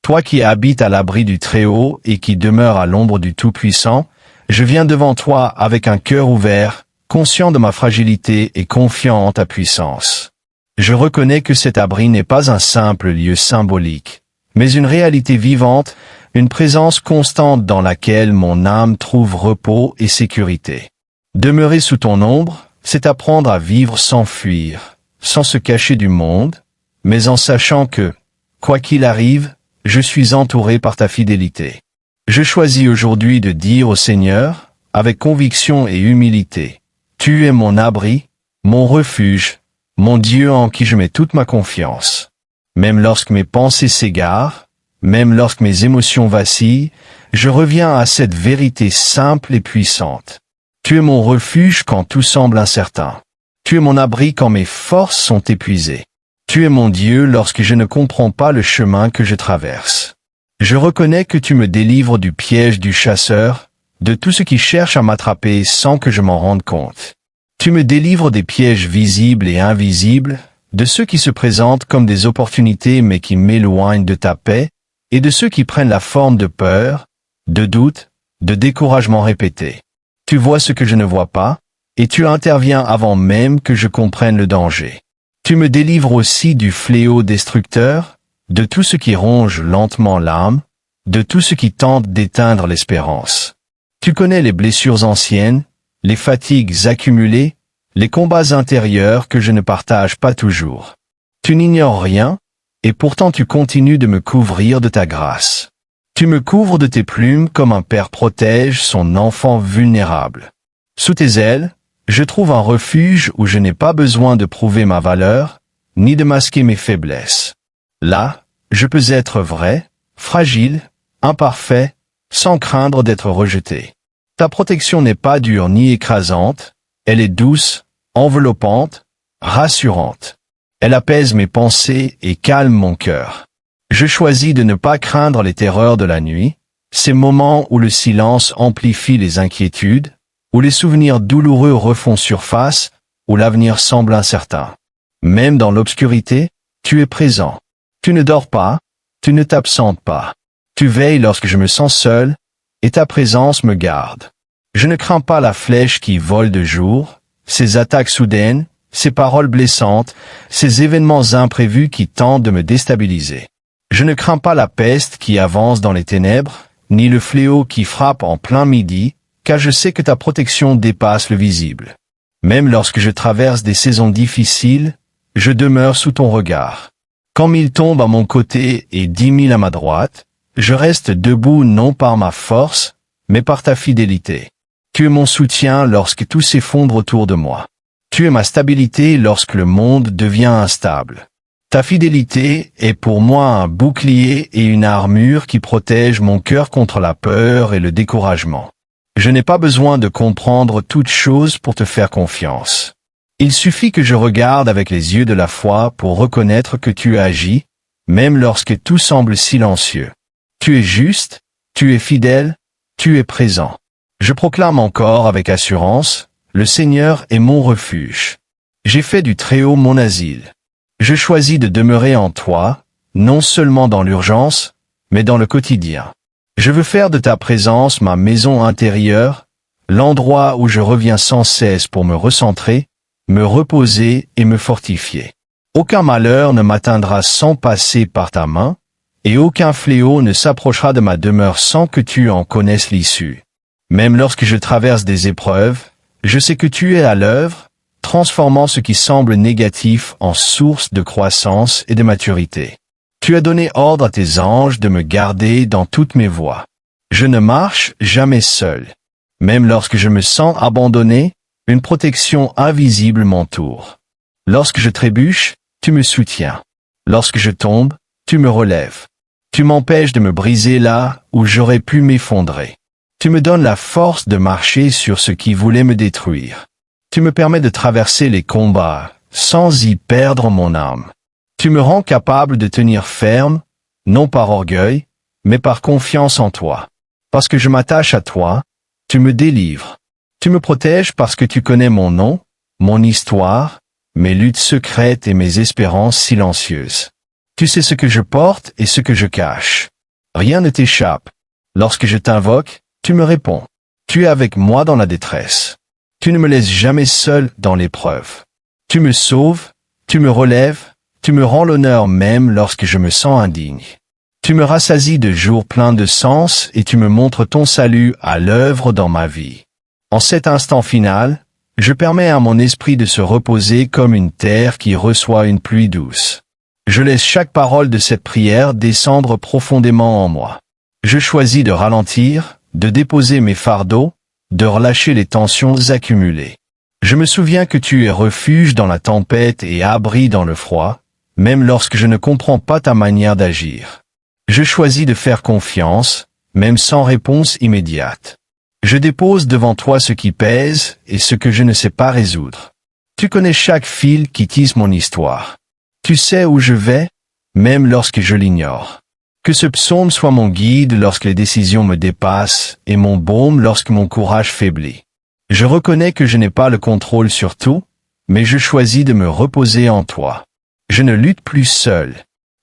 Toi qui habites à l'abri du Très-Haut et qui demeures à l'ombre du Tout-Puissant, je viens devant toi avec un cœur ouvert, conscient de ma fragilité et confiant en ta puissance. Je reconnais que cet abri n'est pas un simple lieu symbolique, mais une réalité vivante, une présence constante dans laquelle mon âme trouve repos et sécurité. Demeurer sous ton ombre, c'est apprendre à vivre sans fuir, sans se cacher du monde, mais en sachant que, quoi qu'il arrive, je suis entouré par ta fidélité. Je choisis aujourd'hui de dire au Seigneur, avec conviction et humilité, tu es mon abri, mon refuge, mon Dieu en qui je mets toute ma confiance. Même lorsque mes pensées s'égarent, même lorsque mes émotions vacillent, je reviens à cette vérité simple et puissante. Tu es mon refuge quand tout semble incertain. Tu es mon abri quand mes forces sont épuisées. Tu es mon Dieu lorsque je ne comprends pas le chemin que je traverse. Je reconnais que tu me délivres du piège du chasseur, de tout ce qui cherche à m'attraper sans que je m'en rende compte. Tu me délivres des pièges visibles et invisibles, de ceux qui se présentent comme des opportunités mais qui m'éloignent de ta paix, et de ceux qui prennent la forme de peur, de doute, de découragement répété. Tu vois ce que je ne vois pas, et tu interviens avant même que je comprenne le danger. Tu me délivres aussi du fléau destructeur, de tout ce qui ronge lentement l'âme, de tout ce qui tente d'éteindre l'espérance. Tu connais les blessures anciennes, les fatigues accumulées, les combats intérieurs que je ne partage pas toujours. Tu n'ignores rien, et pourtant tu continues de me couvrir de ta grâce. Tu me couvres de tes plumes comme un père protège son enfant vulnérable. Sous tes ailes, je trouve un refuge où je n'ai pas besoin de prouver ma valeur, ni de masquer mes faiblesses. Là, je peux être vrai, fragile, imparfait, sans craindre d'être rejeté. Ta protection n'est pas dure ni écrasante, elle est douce, enveloppante, rassurante. Elle apaise mes pensées et calme mon cœur. Je choisis de ne pas craindre les terreurs de la nuit, ces moments où le silence amplifie les inquiétudes, où les souvenirs douloureux refont surface, où l'avenir semble incertain. Même dans l'obscurité, tu es présent. Tu ne dors pas, tu ne t'absentes pas. Tu veilles lorsque je me sens seul, et ta présence me garde. Je ne crains pas la flèche qui vole de jour, ces attaques soudaines, ces paroles blessantes, ces événements imprévus qui tentent de me déstabiliser. Je ne crains pas la peste qui avance dans les ténèbres, ni le fléau qui frappe en plein midi, car je sais que ta protection dépasse le visible. Même lorsque je traverse des saisons difficiles, je demeure sous ton regard. Quand 1000 tombent à mon côté et 10 000 à ma droite, je reste debout non par ma force, mais par ta fidélité. Tu es mon soutien lorsque tout s'effondre autour de moi. Tu es ma stabilité lorsque le monde devient instable. Ta fidélité est pour moi un bouclier et une armure qui protègent mon cœur contre la peur et le découragement. Je n'ai pas besoin de comprendre toute chose pour te faire confiance. Il suffit que je regarde avec les yeux de la foi pour reconnaître que tu agis, même lorsque tout semble silencieux. Tu es juste, tu es fidèle, tu es présent. Je proclame encore avec assurance, le Seigneur est mon refuge. J'ai fait du Très-Haut mon asile. Je choisis de demeurer en toi, non seulement dans l'urgence, mais dans le quotidien. Je veux faire de ta présence ma maison intérieure, l'endroit où je reviens sans cesse pour me recentrer, me reposer et me fortifier. Aucun malheur ne m'atteindra sans passer par ta main, et aucun fléau ne s'approchera de ma demeure sans que tu en connaisses l'issue. Même lorsque je traverse des épreuves, je sais que tu es à l'œuvre, transformant ce qui semble négatif en source de croissance et de maturité. Tu as donné ordre à tes anges de me garder dans toutes mes voies. Je ne marche jamais seul. Même lorsque je me sens abandonné, une protection invisible m'entoure. Lorsque je trébuche, tu me soutiens. Lorsque je tombe, tu me relèves. Tu m'empêches de me briser là où j'aurais pu m'effondrer. Tu me donnes la force de marcher sur ce qui voulait me détruire. Tu me permets de traverser les combats, sans y perdre mon âme. Tu me rends capable de tenir ferme, non par orgueil, mais par confiance en toi. Parce que je m'attache à toi, tu me délivres. Tu me protèges parce que tu connais mon nom, mon histoire, mes luttes secrètes et mes espérances silencieuses. Tu sais ce que je porte et ce que je cache. Rien ne t'échappe. Lorsque je t'invoque, tu me réponds. Tu es avec moi dans la détresse. Tu ne me laisses jamais seul dans l'épreuve. Tu me sauves, tu me relèves, tu me rends l'honneur même lorsque je me sens indigne. Tu me rassasies de jours pleins de sens et tu me montres ton salut à l'œuvre dans ma vie. En cet instant final, je permets à mon esprit de se reposer comme une terre qui reçoit une pluie douce. Je laisse chaque parole de cette prière descendre profondément en moi. Je choisis de ralentir, de déposer mes fardeaux, de relâcher les tensions accumulées. Je me souviens que tu es refuge dans la tempête et abri dans le froid, même lorsque je ne comprends pas ta manière d'agir. Je choisis de faire confiance, même sans réponse immédiate. Je dépose devant toi ce qui pèse et ce que je ne sais pas résoudre. Tu connais chaque fil qui tisse mon histoire. Tu sais où je vais, même lorsque je l'ignore. Que ce psaume soit mon guide lorsque les décisions me dépassent et mon baume lorsque mon courage faiblit. Je reconnais que je n'ai pas le contrôle sur tout, mais je choisis de me reposer en toi. Je ne lutte plus seul.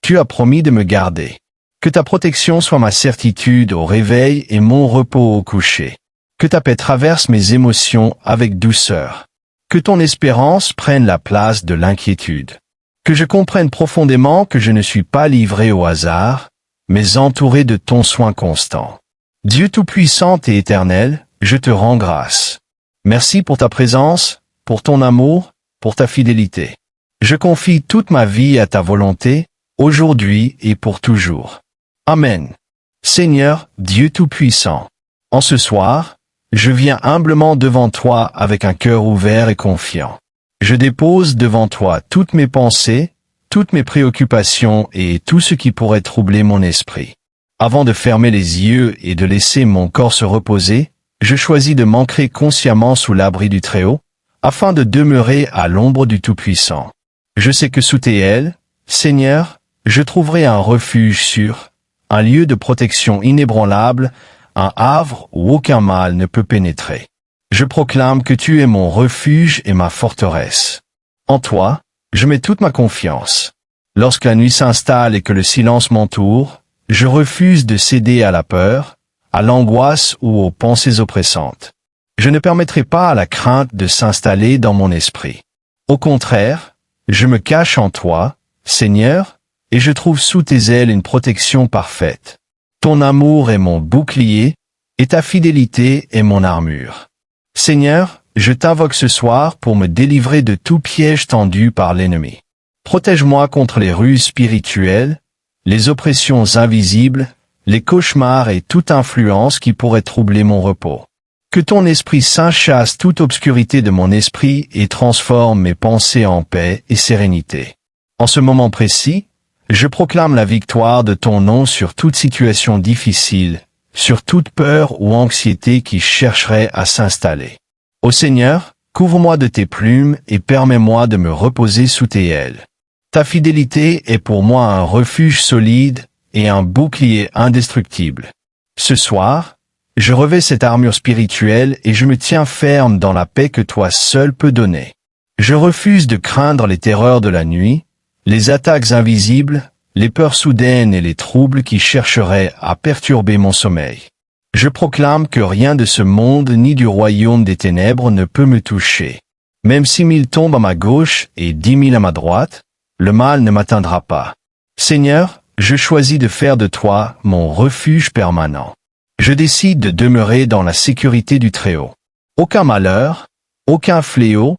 Tu as promis de me garder. Que ta protection soit ma certitude au réveil et mon repos au coucher. Que ta paix traverse mes émotions avec douceur. Que ton espérance prenne la place de l'inquiétude. Que je comprenne profondément que je ne suis pas livré au hasard, mais entouré de ton soin constant. Dieu Tout-Puissant et Éternel, je te rends grâce. Merci pour ta présence, pour ton amour, pour ta fidélité. Je confie toute ma vie à ta volonté, aujourd'hui et pour toujours. Amen. Seigneur, Dieu Tout-Puissant, en ce soir, je viens humblement devant toi avec un cœur ouvert et confiant. Je dépose devant toi toutes mes pensées, toutes mes préoccupations et tout ce qui pourrait troubler mon esprit. Avant de fermer les yeux et de laisser mon corps se reposer, je choisis de m'ancrer consciemment sous l'abri du Très-Haut, afin de demeurer à l'ombre du Tout-Puissant. Je sais que sous tes ailes, Seigneur, je trouverai un refuge sûr, un lieu de protection inébranlable, un havre où aucun mal ne peut pénétrer. Je proclame que tu es mon refuge et ma forteresse. En toi, je mets toute ma confiance. Lorsque la nuit s'installe et que le silence m'entoure, je refuse de céder à la peur, à l'angoisse ou aux pensées oppressantes. Je ne permettrai pas à la crainte de s'installer dans mon esprit. Au contraire, je me cache en toi, Seigneur, et je trouve sous tes ailes une protection parfaite. Ton amour est mon bouclier, et ta fidélité est mon armure. Seigneur, je t'invoque ce soir pour me délivrer de tout piège tendu par l'ennemi. Protège-moi contre les ruses spirituelles, les oppressions invisibles, les cauchemars et toute influence qui pourrait troubler mon repos. Que ton Esprit Saint chasse toute obscurité de mon esprit et transforme mes pensées en paix et sérénité. En ce moment précis, je proclame la victoire de ton nom sur toute situation difficile, sur toute peur ou anxiété qui chercherait à s'installer. Ô Seigneur, couvre-moi de tes plumes et permets-moi de me reposer sous tes ailes. Ta fidélité est pour moi un refuge solide et un bouclier indestructible. Ce soir, je revêts cette armure spirituelle et je me tiens ferme dans la paix que toi seul peux donner. Je refuse de craindre les terreurs de la nuit, les attaques invisibles, les peurs soudaines et les troubles qui chercheraient à perturber mon sommeil. Je proclame que rien de ce monde ni du royaume des ténèbres ne peut me toucher. Même 6 000 tombent à ma gauche et 10 000 à ma droite, le mal ne m'atteindra pas. Seigneur, je choisis de faire de toi mon refuge permanent. Je décide de demeurer dans la sécurité du Très-Haut. Aucun malheur, aucun fléau,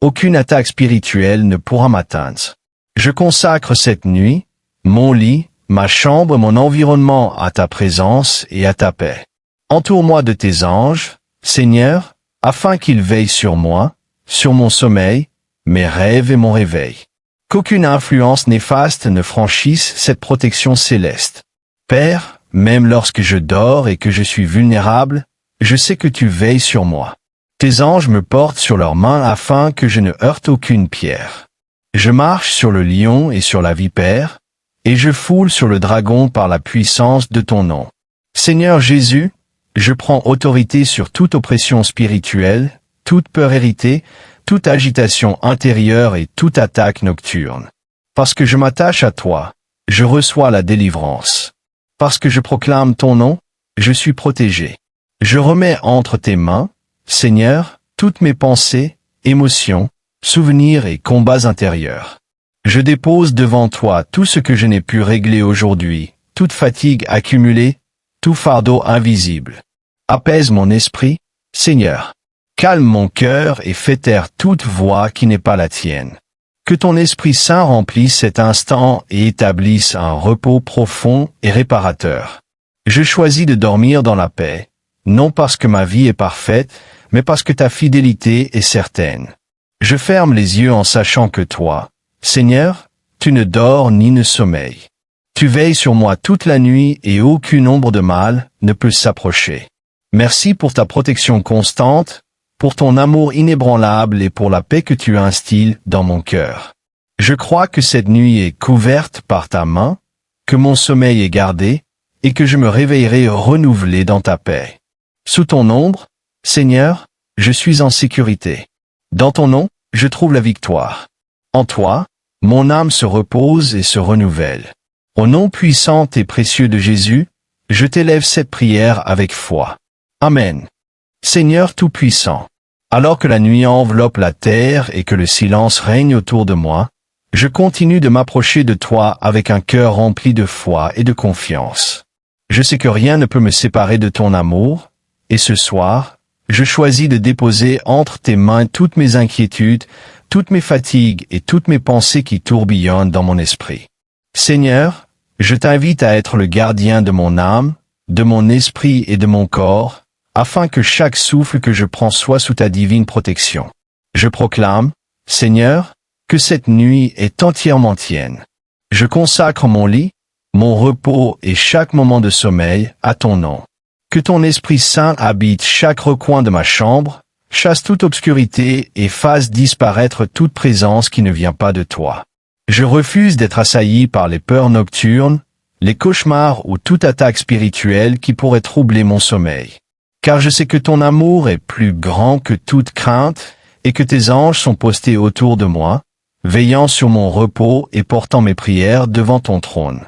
aucune attaque spirituelle ne pourra m'atteindre. Je consacre cette nuit, mon lit, ma chambre, mon environnement à ta présence et à ta paix. Entoure-moi de tes anges, Seigneur, afin qu'ils veillent sur moi, sur mon sommeil, mes rêves et mon réveil. Qu'aucune influence néfaste ne franchisse cette protection céleste. Père, même lorsque je dors et que je suis vulnérable, je sais que tu veilles sur moi. Tes anges me portent sur leurs mains afin que je ne heurte aucune pierre. Je marche sur le lion et sur la vipère, et je foule sur le dragon par la puissance de ton nom. Seigneur Jésus, je prends autorité sur toute oppression spirituelle, toute peur héritée, toute agitation intérieure et toute attaque nocturne. Parce que je m'attache à toi, je reçois la délivrance. Parce que je proclame ton nom, je suis protégé. Je remets entre tes mains, Seigneur, toutes mes pensées, émotions, souvenirs et combats intérieurs. Je dépose devant toi tout ce que je n'ai pu régler aujourd'hui, toute fatigue accumulée, tout fardeau invisible. Apaise mon esprit, Seigneur. Calme mon cœur et fais taire toute voix qui n'est pas la tienne. Que ton Esprit Saint remplisse cet instant et établisse un repos profond et réparateur. Je choisis de dormir dans la paix, non parce que ma vie est parfaite, mais parce que ta fidélité est certaine. Je ferme les yeux en sachant que toi, Seigneur, tu ne dors ni ne sommeilles. Tu veilles sur moi toute la nuit et aucune ombre de mal ne peut s'approcher. Merci pour ta protection constante, pour ton amour inébranlable et pour la paix que tu instilles dans mon cœur. Je crois que cette nuit est couverte par ta main, que mon sommeil est gardé, et que je me réveillerai renouvelé dans ta paix. Sous ton ombre, Seigneur, je suis en sécurité. Dans ton nom, je trouve la victoire. En toi, mon âme se repose et se renouvelle. Au nom puissant et précieux de Jésus, je t'élève cette prière avec foi. Amen. Seigneur Tout-Puissant, alors que la nuit enveloppe la terre et que le silence règne autour de moi, je continue de m'approcher de toi avec un cœur rempli de foi et de confiance. Je sais que rien ne peut me séparer de ton amour, et ce soir, je choisis de déposer entre tes mains toutes mes inquiétudes, toutes mes fatigues et toutes mes pensées qui tourbillonnent dans mon esprit. Seigneur, je t'invite à être le gardien de mon âme, de mon esprit et de mon corps, afin que chaque souffle que je prends soit sous ta divine protection. Je proclame, Seigneur, que cette nuit est entièrement tienne. Je consacre mon lit, mon repos et chaque moment de sommeil à ton nom. Que ton Esprit Saint habite chaque recoin de ma chambre, chasse toute obscurité et fasse disparaître toute présence qui ne vient pas de toi. Je refuse d'être assailli par les peurs nocturnes, les cauchemars ou toute attaque spirituelle qui pourrait troubler mon sommeil. Car je sais que ton amour est plus grand que toute crainte et que tes anges sont postés autour de moi, veillant sur mon repos et portant mes prières devant ton trône.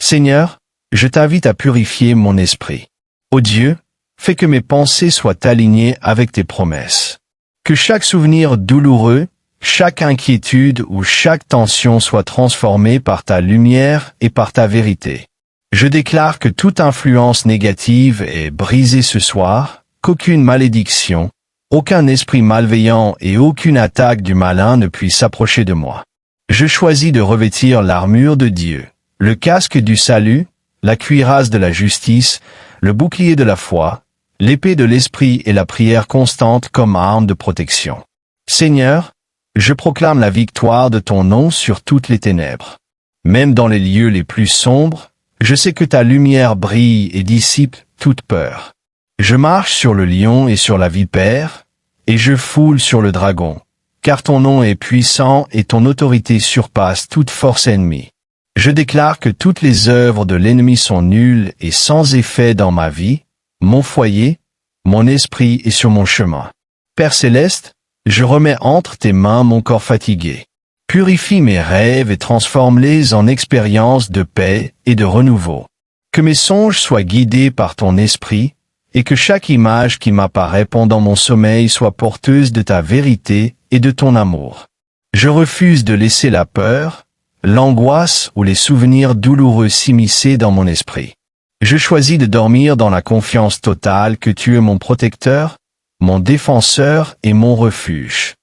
Seigneur, je t'invite à purifier mon esprit. Ô Dieu, fais que mes pensées soient alignées avec tes promesses. Que chaque souvenir douloureux, chaque inquiétude ou chaque tension soit transformée par ta lumière et par ta vérité. Je déclare que toute influence négative est brisée ce soir, qu'aucune malédiction, aucun esprit malveillant et aucune attaque du malin ne puisse s'approcher de moi. Je choisis de revêtir l'armure de Dieu, le casque du salut, la cuirasse de la justice, le bouclier de la foi, l'épée de l'esprit et la prière constante comme arme de protection. Seigneur, je proclame la victoire de ton nom sur toutes les ténèbres. Même dans les lieux les plus sombres, je sais que ta lumière brille et dissipe toute peur. Je marche sur le lion et sur la vipère, et je foule sur le dragon, car ton nom est puissant et ton autorité surpasse toute force ennemie. Je déclare que toutes les œuvres de l'ennemi sont nulles et sans effet dans ma vie, mon foyer, mon esprit et sur mon chemin. Père céleste, je remets entre tes mains mon corps fatigué. Purifie mes rêves et transforme-les en expériences de paix et de renouveau. Que mes songes soient guidés par ton esprit, et que chaque image qui m'apparaît pendant mon sommeil soit porteuse de ta vérité et de ton amour. Je refuse de laisser la peur, l'angoisse ou les souvenirs douloureux s'immiscer dans mon esprit. Je choisis de dormir dans la confiance totale que tu es mon protecteur, mon défenseur et mon refuge.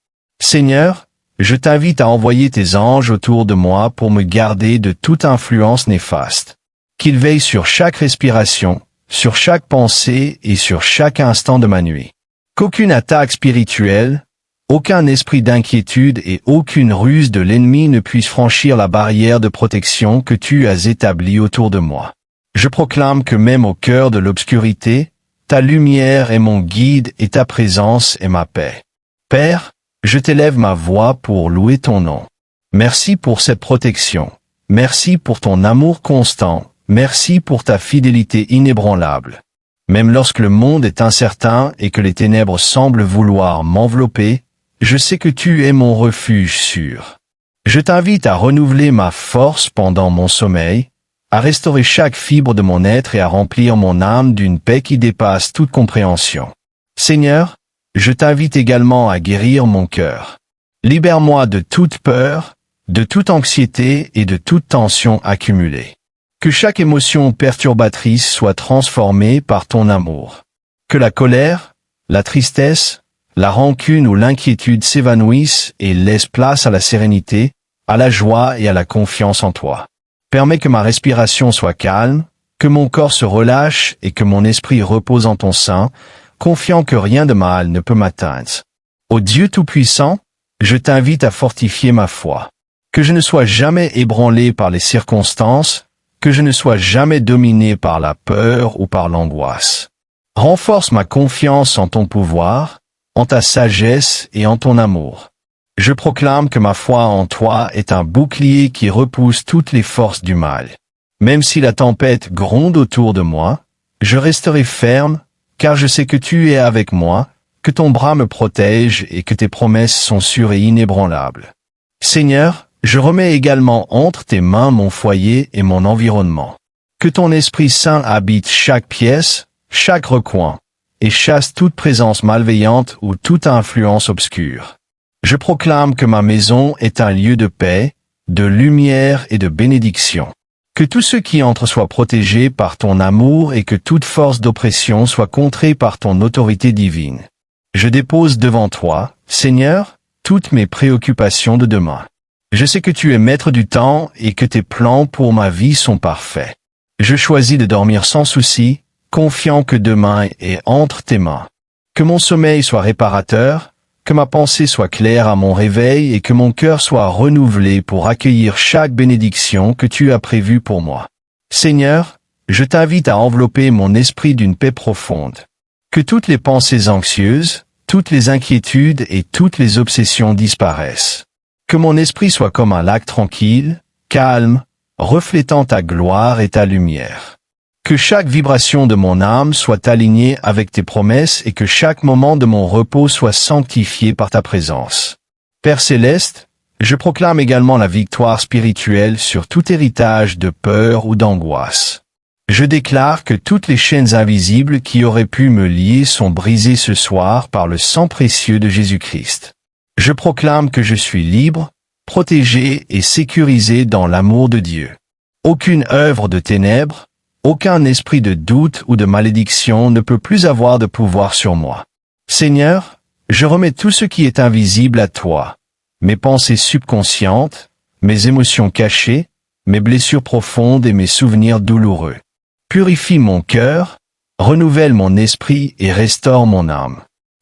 Seigneur, je t'invite à envoyer tes anges autour de moi pour me garder de toute influence néfaste. Qu'ils veillent sur chaque respiration, sur chaque pensée et sur chaque instant de ma nuit. Qu'aucune attaque spirituelle, aucun esprit d'inquiétude et aucune ruse de l'ennemi ne puisse franchir la barrière de protection que tu as établie autour de moi. Je proclame que même au cœur de l'obscurité, ta lumière est mon guide et ta présence est ma paix. Père, je t'élève ma voix pour louer ton nom. Merci pour cette protection. Merci pour ton amour constant. Merci pour ta fidélité inébranlable. Même lorsque le monde est incertain et que les ténèbres semblent vouloir m'envelopper, je sais que tu es mon refuge sûr. Je t'invite à renouveler ma force pendant mon sommeil, à restaurer chaque fibre de mon être et à remplir mon âme d'une paix qui dépasse toute compréhension. Seigneur, je t'invite également à guérir mon cœur. Libère-moi de toute peur, de toute anxiété et de toute tension accumulée. Que chaque émotion perturbatrice soit transformée par ton amour. Que la colère, la tristesse, la rancune ou l'inquiétude s'évanouissent et laissent place à la sérénité, à la joie et à la confiance en toi. Permets que ma respiration soit calme, que mon corps se relâche et que mon esprit repose en ton sein, confiant que rien de mal ne peut m'atteindre. Ô Dieu Tout-Puissant, je t'invite à fortifier ma foi. Que je ne sois jamais ébranlé par les circonstances, que je ne sois jamais dominé par la peur ou par l'angoisse. Renforce ma confiance en ton pouvoir, en ta sagesse et en ton amour. Je proclame que ma foi en toi est un bouclier qui repousse toutes les forces du mal. Même si la tempête gronde autour de moi, je resterai ferme, car je sais que tu es avec moi, que ton bras me protège et que tes promesses sont sûres et inébranlables. Seigneur, je remets également entre tes mains mon foyer et mon environnement. Que ton Esprit Saint habite chaque pièce, chaque recoin, et chasse toute présence malveillante ou toute influence obscure. Je proclame que ma maison est un lieu de paix, de lumière et de bénédiction. Que tous ceux qui entrent soient protégés par ton amour et que toute force d'oppression soit contrée par ton autorité divine. Je dépose devant toi, Seigneur, toutes mes préoccupations de demain. Je sais que tu es maître du temps et que tes plans pour ma vie sont parfaits. Je choisis de dormir sans souci, confiant que demain est entre tes mains. Que mon sommeil soit réparateur, que ma pensée soit claire à mon réveil et que mon cœur soit renouvelé pour accueillir chaque bénédiction que tu as prévue pour moi. Seigneur, je t'invite à envelopper mon esprit d'une paix profonde. Que toutes les pensées anxieuses, toutes les inquiétudes et toutes les obsessions disparaissent. Que mon esprit soit comme un lac tranquille, calme, reflétant ta gloire et ta lumière. Que chaque vibration de mon âme soit alignée avec tes promesses et que chaque moment de mon repos soit sanctifié par ta présence. Père céleste, je proclame également la victoire spirituelle sur tout héritage de peur ou d'angoisse. Je déclare que toutes les chaînes invisibles qui auraient pu me lier sont brisées ce soir par le sang précieux de Jésus-Christ. Je proclame que je suis libre, protégé et sécurisé dans l'amour de Dieu. Aucune œuvre de ténèbres, aucun esprit de doute ou de malédiction ne peut plus avoir de pouvoir sur moi. Seigneur, je remets tout ce qui est invisible à toi, mes pensées subconscientes, mes émotions cachées, mes blessures profondes et mes souvenirs douloureux. Purifie mon cœur, renouvelle mon esprit et restaure mon âme.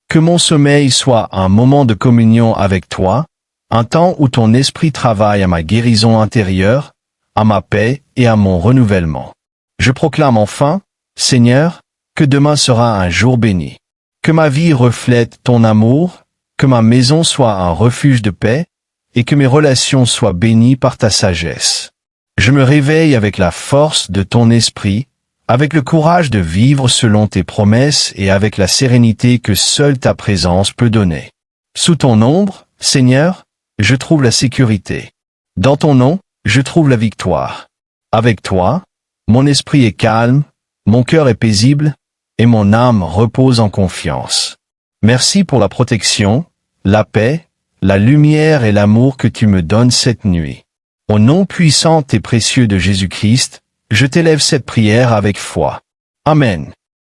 Que mon sommeil soit un moment de communion avec toi, un temps où ton esprit travaille à ma guérison intérieure, à ma paix et à mon renouvellement. Je proclame enfin, Seigneur, que demain sera un jour béni. Que ma vie reflète ton amour, que ma maison soit un refuge de paix, et que mes relations soient bénies par ta sagesse. Je me réveille avec la force de ton esprit, avec le courage de vivre selon tes promesses et avec la sérénité que seule ta présence peut donner. Sous ton ombre, Seigneur, je trouve la sécurité. Dans ton nom, je trouve la victoire. Avec toi, mon esprit est calme, mon cœur est paisible, et mon âme repose en confiance. Merci pour la protection, la paix, la lumière et l'amour que tu me donnes cette nuit. Au nom puissant et précieux de Jésus-Christ, je t'élève cette prière avec foi. Amen.